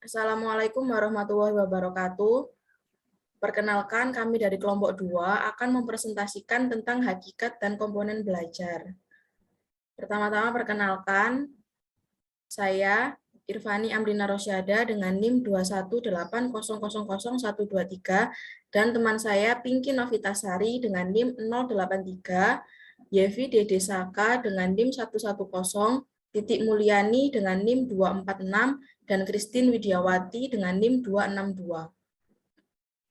Assalamualaikum warahmatullahi wabarakatuh. Perkenalkan, kami dari kelompok 2 akan mempresentasikan tentang hakikat dan komponen belajar. Pertama-tama perkenalkan, saya Irfani Amrina Rosyada dengan NIM 218000123 dan teman saya Pinky Novitasari dengan NIM 083, Yevi Dede Saka dengan NIM 110, Titik Mulyani dengan NIM 246, dan Christine Widiawati dengan NIM 262.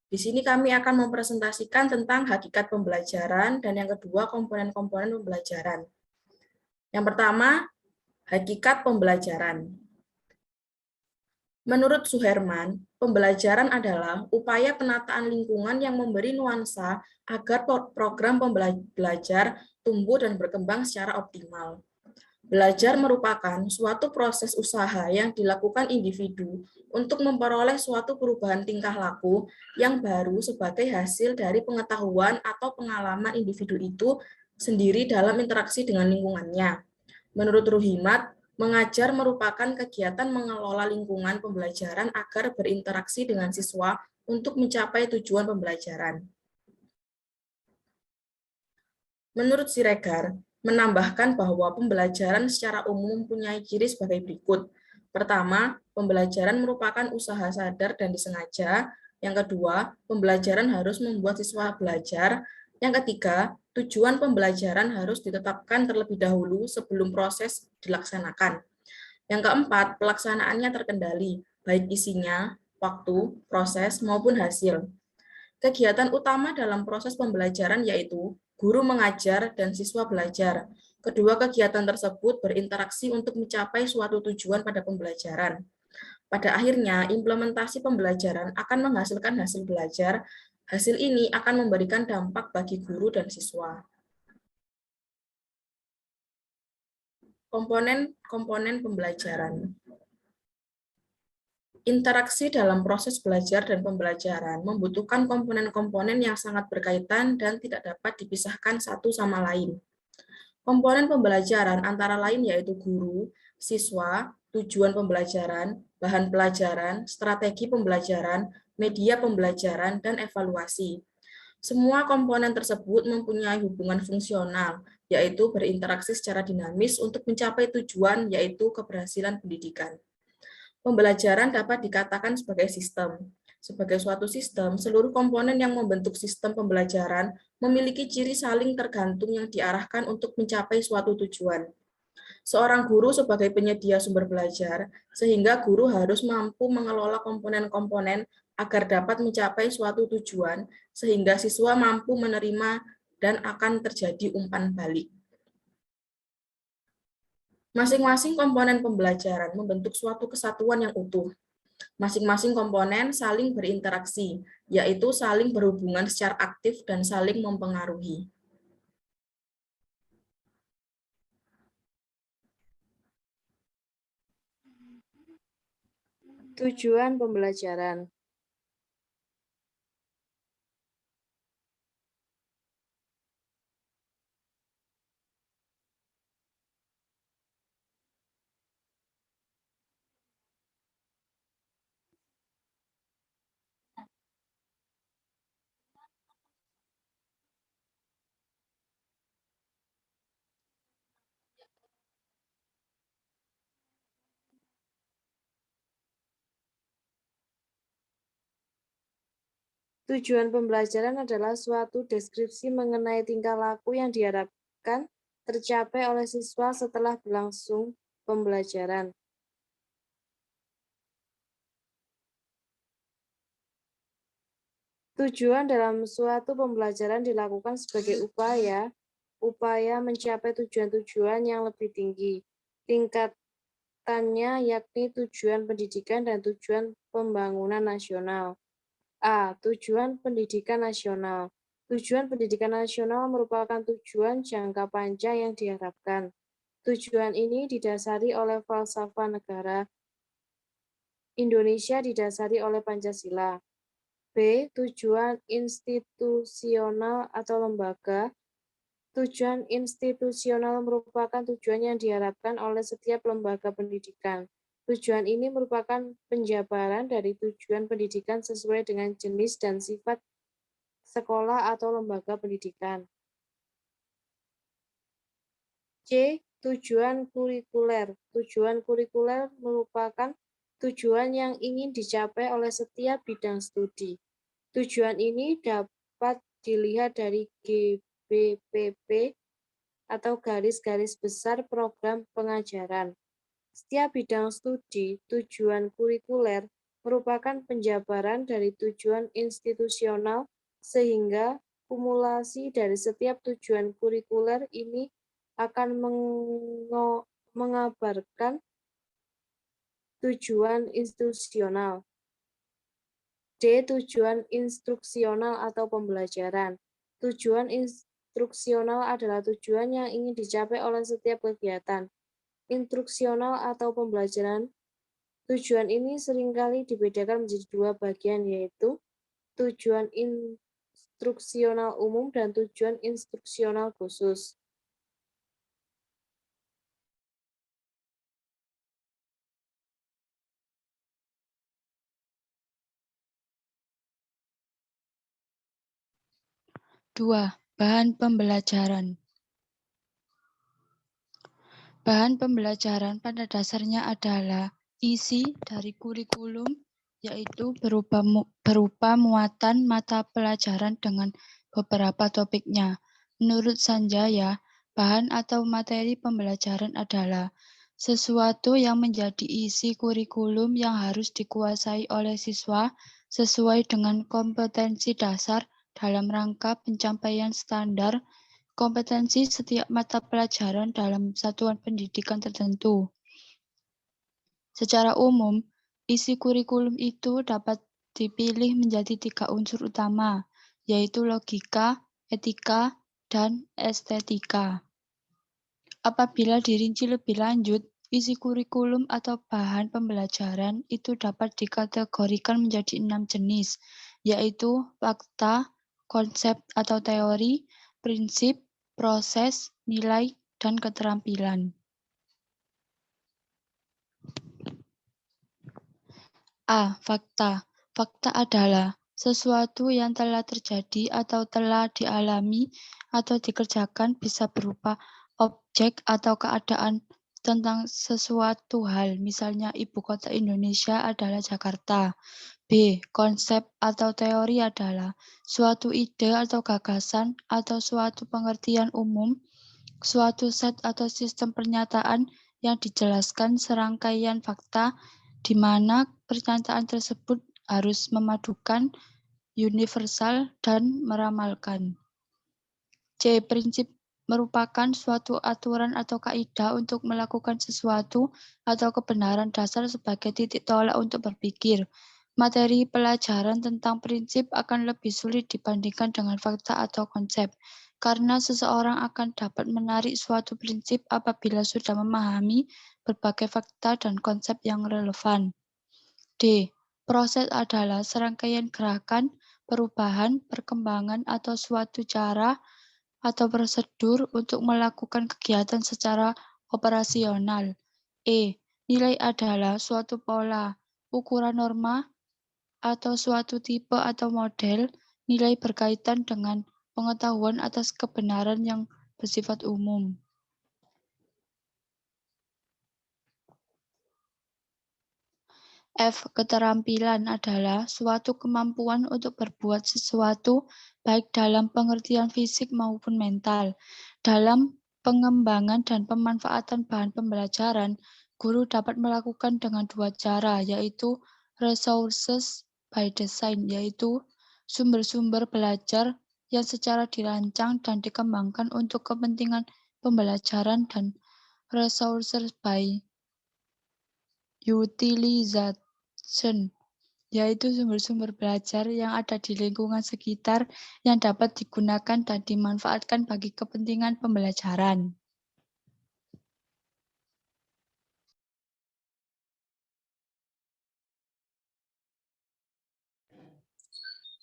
Di sini kami akan mempresentasikan tentang hakikat pembelajaran dan yang kedua komponen-komponen pembelajaran. Yang pertama, hakikat pembelajaran. Menurut Suherman, pembelajaran adalah upaya penataan lingkungan yang memberi nuansa agar program pembelajar tumbuh dan berkembang secara optimal. Belajar merupakan suatu proses usaha yang dilakukan individu untuk memperoleh suatu perubahan tingkah laku yang baru sebagai hasil dari pengetahuan atau pengalaman individu itu sendiri dalam interaksi dengan lingkungannya. Menurut Ruhimat, mengajar merupakan kegiatan mengelola lingkungan pembelajaran agar berinteraksi dengan siswa untuk mencapai tujuan pembelajaran. Menurut Siregar, menambahkan bahwa pembelajaran secara umum mempunyai ciri sebagai berikut. Pertama, pembelajaran merupakan usaha sadar dan disengaja. Yang kedua, pembelajaran harus membuat siswa belajar. Yang ketiga, tujuan pembelajaran harus ditetapkan terlebih dahulu sebelum proses dilaksanakan. Yang keempat, pelaksanaannya terkendali, baik isinya, waktu, proses, maupun hasil. Kegiatan utama dalam proses pembelajaran yaitu guru mengajar dan siswa belajar. Kedua kegiatan tersebut berinteraksi untuk mencapai suatu tujuan pada pembelajaran. Pada akhirnya, implementasi pembelajaran akan menghasilkan hasil belajar. Hasil ini akan memberikan dampak bagi guru dan siswa. Komponen-komponen pembelajaran. Interaksi dalam proses belajar dan pembelajaran membutuhkan komponen-komponen yang sangat berkaitan dan tidak dapat dipisahkan satu sama lain. Komponen pembelajaran antara lain yaitu guru, siswa, tujuan pembelajaran, bahan pelajaran, strategi pembelajaran, media pembelajaran, dan evaluasi. Semua komponen tersebut mempunyai hubungan fungsional, yaitu berinteraksi secara dinamis untuk mencapai tujuan, yaitu keberhasilan pendidikan. Pembelajaran dapat dikatakan sebagai sistem. Sebagai suatu sistem, seluruh komponen yang membentuk sistem pembelajaran memiliki ciri saling tergantung yang diarahkan untuk mencapai suatu tujuan. Seorang guru sebagai penyedia sumber belajar, sehingga guru harus mampu mengelola komponen-komponen agar dapat mencapai suatu tujuan, sehingga siswa mampu menerima dan akan terjadi umpan balik. Masing-masing komponen pembelajaran membentuk suatu kesatuan yang utuh. Masing-masing komponen saling berinteraksi, yaitu saling berhubungan secara aktif dan saling mempengaruhi. Tujuan pembelajaran. Tujuan pembelajaran adalah suatu deskripsi mengenai tingkah laku yang diharapkan tercapai oleh siswa setelah berlangsung pembelajaran. Tujuan dalam suatu pembelajaran dilakukan sebagai upaya mencapai tujuan-tujuan yang lebih tinggi. Tingkatannya yakni tujuan pendidikan dan tujuan pembangunan nasional. A. Tujuan pendidikan nasional. Tujuan pendidikan nasional merupakan tujuan jangka panjang yang diharapkan. Tujuan ini didasari oleh falsafah negara. Indonesia didasari oleh Pancasila. B. Tujuan institusional atau lembaga. Tujuan institusional merupakan tujuan yang diharapkan oleh setiap lembaga pendidikan. Tujuan ini merupakan penjabaran dari tujuan pendidikan sesuai dengan jenis dan sifat sekolah atau lembaga pendidikan. C. Tujuan kurikuler. Tujuan kurikuler merupakan tujuan yang ingin dicapai oleh setiap bidang studi. Tujuan ini dapat dilihat dari GBPP atau garis-garis besar program pengajaran. Setiap bidang studi, tujuan kurikuler merupakan penjabaran dari tujuan institusional sehingga kumulasi dari setiap tujuan kurikuler ini akan mengabarkan tujuan institusional. D. Tujuan instruksional atau pembelajaran. Tujuan instruksional adalah tujuan yang ingin dicapai oleh setiap kegiatan. Instruksional atau pembelajaran, tujuan ini seringkali dibedakan menjadi dua bagian, yaitu tujuan instruksional umum dan tujuan instruksional khusus. Dua, bahan pembelajaran. Bahan pembelajaran pada dasarnya adalah isi dari kurikulum, yaitu berupa muatan mata pelajaran dengan beberapa topiknya. Menurut Sanjaya, bahan atau materi pembelajaran adalah sesuatu yang menjadi isi kurikulum yang harus dikuasai oleh siswa sesuai dengan kompetensi dasar dalam rangka pencapaian standar kompetensi setiap mata pelajaran dalam satuan pendidikan tertentu. Secara umum, isi kurikulum itu dapat dipilih menjadi 3 unsur utama, yaitu logika, etika, dan estetika. Apabila dirinci lebih lanjut, isi kurikulum atau bahan pembelajaran itu dapat dikategorikan menjadi 6 jenis, yaitu fakta, konsep atau teori, prinsip, proses, nilai, dan keterampilan. A. Fakta. Fakta adalah sesuatu yang telah terjadi atau telah dialami atau dikerjakan, bisa berupa objek atau keadaan tentang sesuatu hal, misalnya ibu kota Indonesia adalah Jakarta. B. Konsep atau teori adalah suatu ide atau gagasan atau suatu pengertian umum, suatu set atau sistem pernyataan yang dijelaskan serangkaian fakta di mana pernyataan tersebut harus memadukan, universal, dan meramalkan. C. Prinsip merupakan suatu aturan atau kaidah untuk melakukan sesuatu atau kebenaran dasar sebagai titik tolak untuk berpikir. Materi pelajaran tentang prinsip akan lebih sulit dibandingkan dengan fakta atau konsep, karena seseorang akan dapat menarik suatu prinsip apabila sudah memahami berbagai fakta dan konsep yang relevan. D. Proses adalah serangkaian gerakan, perubahan, perkembangan, atau suatu cara atau prosedur untuk melakukan kegiatan secara operasional. E. Nilai adalah suatu pola, ukuran norma, atau suatu tipe atau model nilai berkaitan dengan pengetahuan atas kebenaran yang bersifat umum. F. Keterampilan adalah suatu kemampuan untuk berbuat sesuatu baik dalam pengertian fisik maupun mental. Dalam pengembangan dan pemanfaatan bahan pembelajaran, guru dapat melakukan dengan 2 cara, yaitu resources by design, yaitu sumber-sumber belajar yang secara dirancang dan dikembangkan untuk kepentingan pembelajaran, dan resources by utilization, yaitu sumber-sumber belajar yang ada di lingkungan sekitar yang dapat digunakan dan dimanfaatkan bagi kepentingan pembelajaran.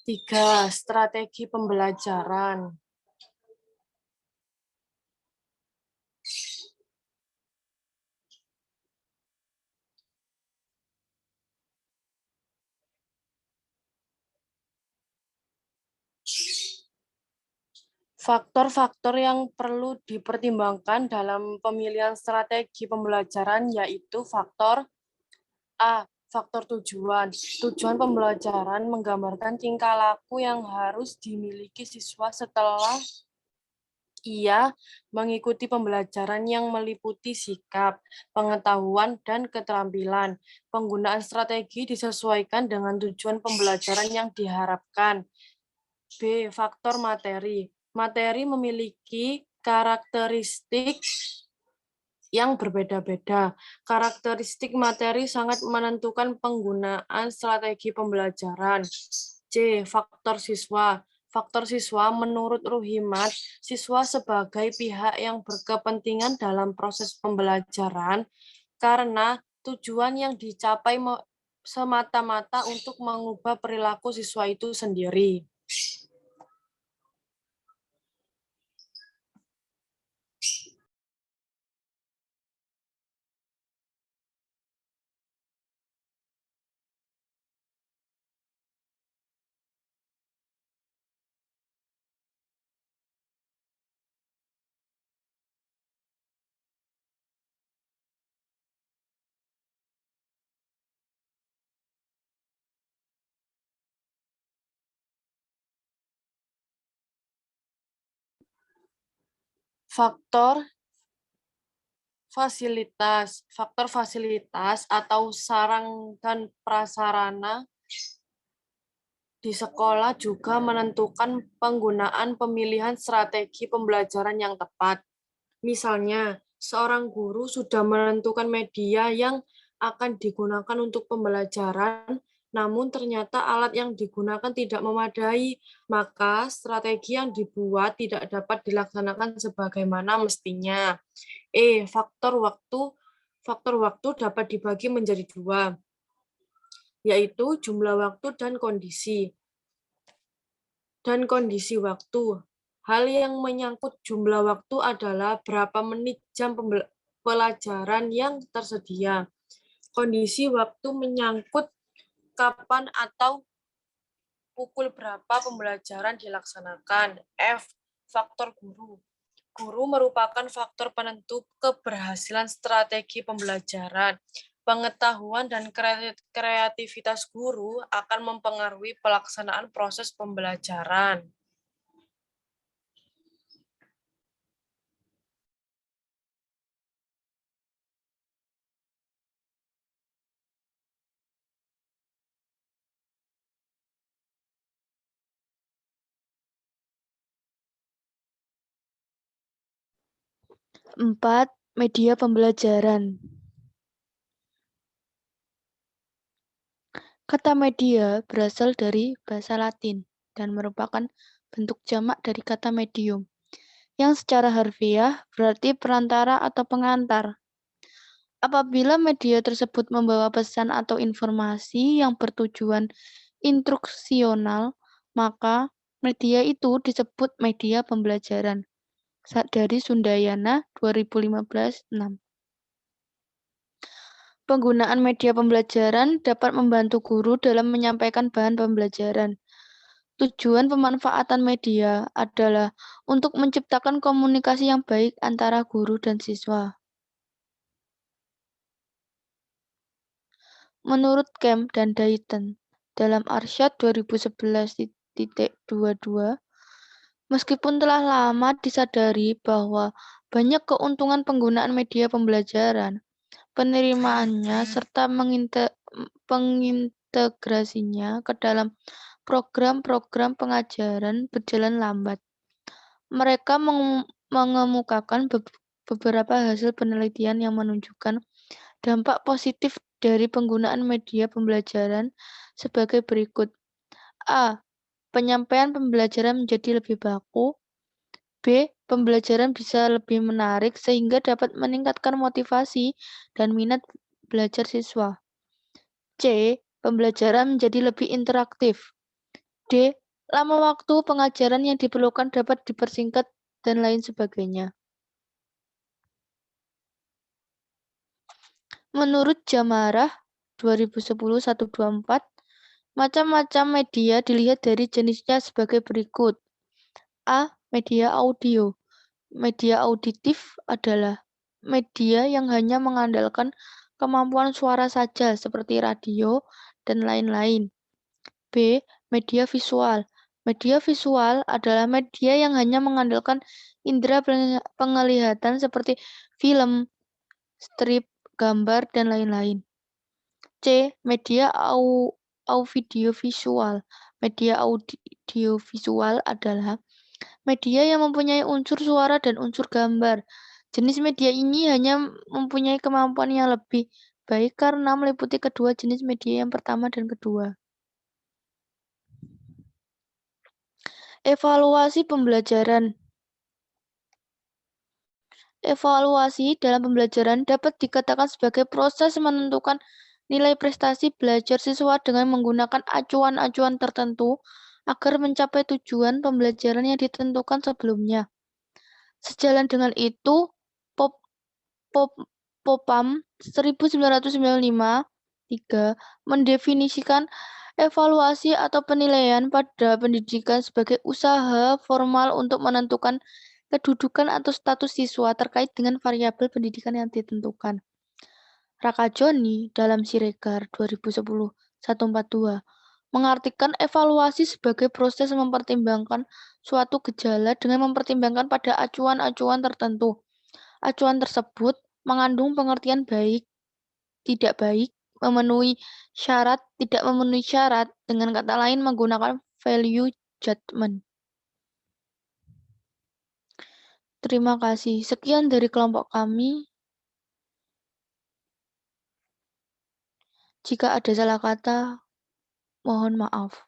Tiga, strategi pembelajaran. Faktor-faktor yang perlu dipertimbangkan dalam pemilihan strategi pembelajaran yaitu faktor A. Faktor tujuan. Tujuan pembelajaran menggambarkan tingkah laku yang harus dimiliki siswa setelah ia mengikuti pembelajaran yang meliputi sikap, pengetahuan, dan keterampilan. Penggunaan strategi disesuaikan dengan tujuan pembelajaran yang diharapkan. B. Faktor materi. Materi memiliki karakteristik yang berbeda-beda. Karakteristik materi sangat menentukan penggunaan strategi pembelajaran. C. Faktor siswa. Faktor siswa menurut Ruhimat, siswa sebagai pihak yang berkepentingan dalam proses pembelajaran karena tujuan yang dicapai semata-mata untuk mengubah perilaku siswa itu sendiri. Faktor fasilitas atau sarang dan prasarana di sekolah juga menentukan penggunaan pemilihan strategi pembelajaran yang tepat. Misalnya, seorang guru sudah menentukan media yang akan digunakan untuk pembelajaran, namun ternyata alat yang digunakan tidak memadai, maka strategi yang dibuat tidak dapat dilaksanakan sebagaimana mestinya. Faktor waktu. Faktor waktu dapat dibagi menjadi dua, yaitu jumlah waktu dan kondisi. Dan kondisi waktu. Hal yang menyangkut jumlah waktu adalah berapa menit jam pelajaran yang tersedia. Kondisi waktu menyangkut kapan atau pukul berapa pembelajaran dilaksanakan. F. Faktor guru. Guru merupakan faktor penentu keberhasilan strategi pembelajaran. Pengetahuan dan kreativitas guru akan mempengaruhi pelaksanaan proses pembelajaran. Empat, media pembelajaran. Kata media berasal dari bahasa Latin dan merupakan bentuk jamak dari kata medium, yang secara harfiah berarti perantara atau pengantar. Apabila media tersebut membawa pesan atau informasi yang bertujuan instruksional, maka media itu disebut media pembelajaran. Dari Sundayana 2015-6. Penggunaan media pembelajaran dapat membantu guru dalam menyampaikan bahan pembelajaran. Tujuan pemanfaatan media adalah untuk menciptakan komunikasi yang baik antara guru dan siswa. Menurut Kemp dan Dayton, dalam Arsyad 2011.22, meskipun telah lama disadari bahwa banyak keuntungan penggunaan media pembelajaran, penerimaannya serta pengintegrasinya ke dalam program-program pengajaran berjalan lambat. Mereka mengemukakan beberapa hasil penelitian yang menunjukkan dampak positif dari penggunaan media pembelajaran sebagai berikut. A. Penyampaian pembelajaran menjadi lebih baku. B. Pembelajaran bisa lebih menarik sehingga dapat meningkatkan motivasi dan minat belajar siswa. C. Pembelajaran menjadi lebih interaktif. D. Lama waktu pengajaran yang diperlukan dapat dipersingkat dan lain sebagainya. Menurut Jamarah 2010-124, macam-macam media dilihat dari jenisnya sebagai berikut. A. Media audio. Media auditif adalah media yang hanya mengandalkan kemampuan suara saja seperti radio dan lain-lain. B. Media visual. Media visual adalah media yang hanya mengandalkan indera penglihatan seperti film, strip, gambar, dan lain-lain. C. Media audiovisual. Media audiovisual adalah media yang mempunyai unsur suara dan unsur gambar. Jenis media ini hanya mempunyai kemampuan yang lebih baik karena meliputi kedua jenis media yang pertama dan kedua. Evaluasi pembelajaran. Evaluasi dalam pembelajaran dapat dikatakan sebagai proses menentukan nilai prestasi belajar siswa dengan menggunakan acuan-acuan tertentu agar mencapai tujuan pembelajaran yang ditentukan sebelumnya. Sejalan dengan itu, Popam 1995 mendefinisikan evaluasi atau penilaian pada pendidikan sebagai usaha formal untuk menentukan kedudukan atau status siswa terkait dengan variabel pendidikan yang ditentukan. Rakajoni dalam Siregar 2010-142 mengartikan evaluasi sebagai proses mempertimbangkan suatu gejala dengan mempertimbangkan pada acuan-acuan tertentu. Acuan tersebut mengandung pengertian baik, tidak baik, memenuhi syarat, tidak memenuhi syarat, dengan kata lain menggunakan value judgment. Terima kasih. Sekian dari kelompok kami. Jika ada salah kata, mohon maaf.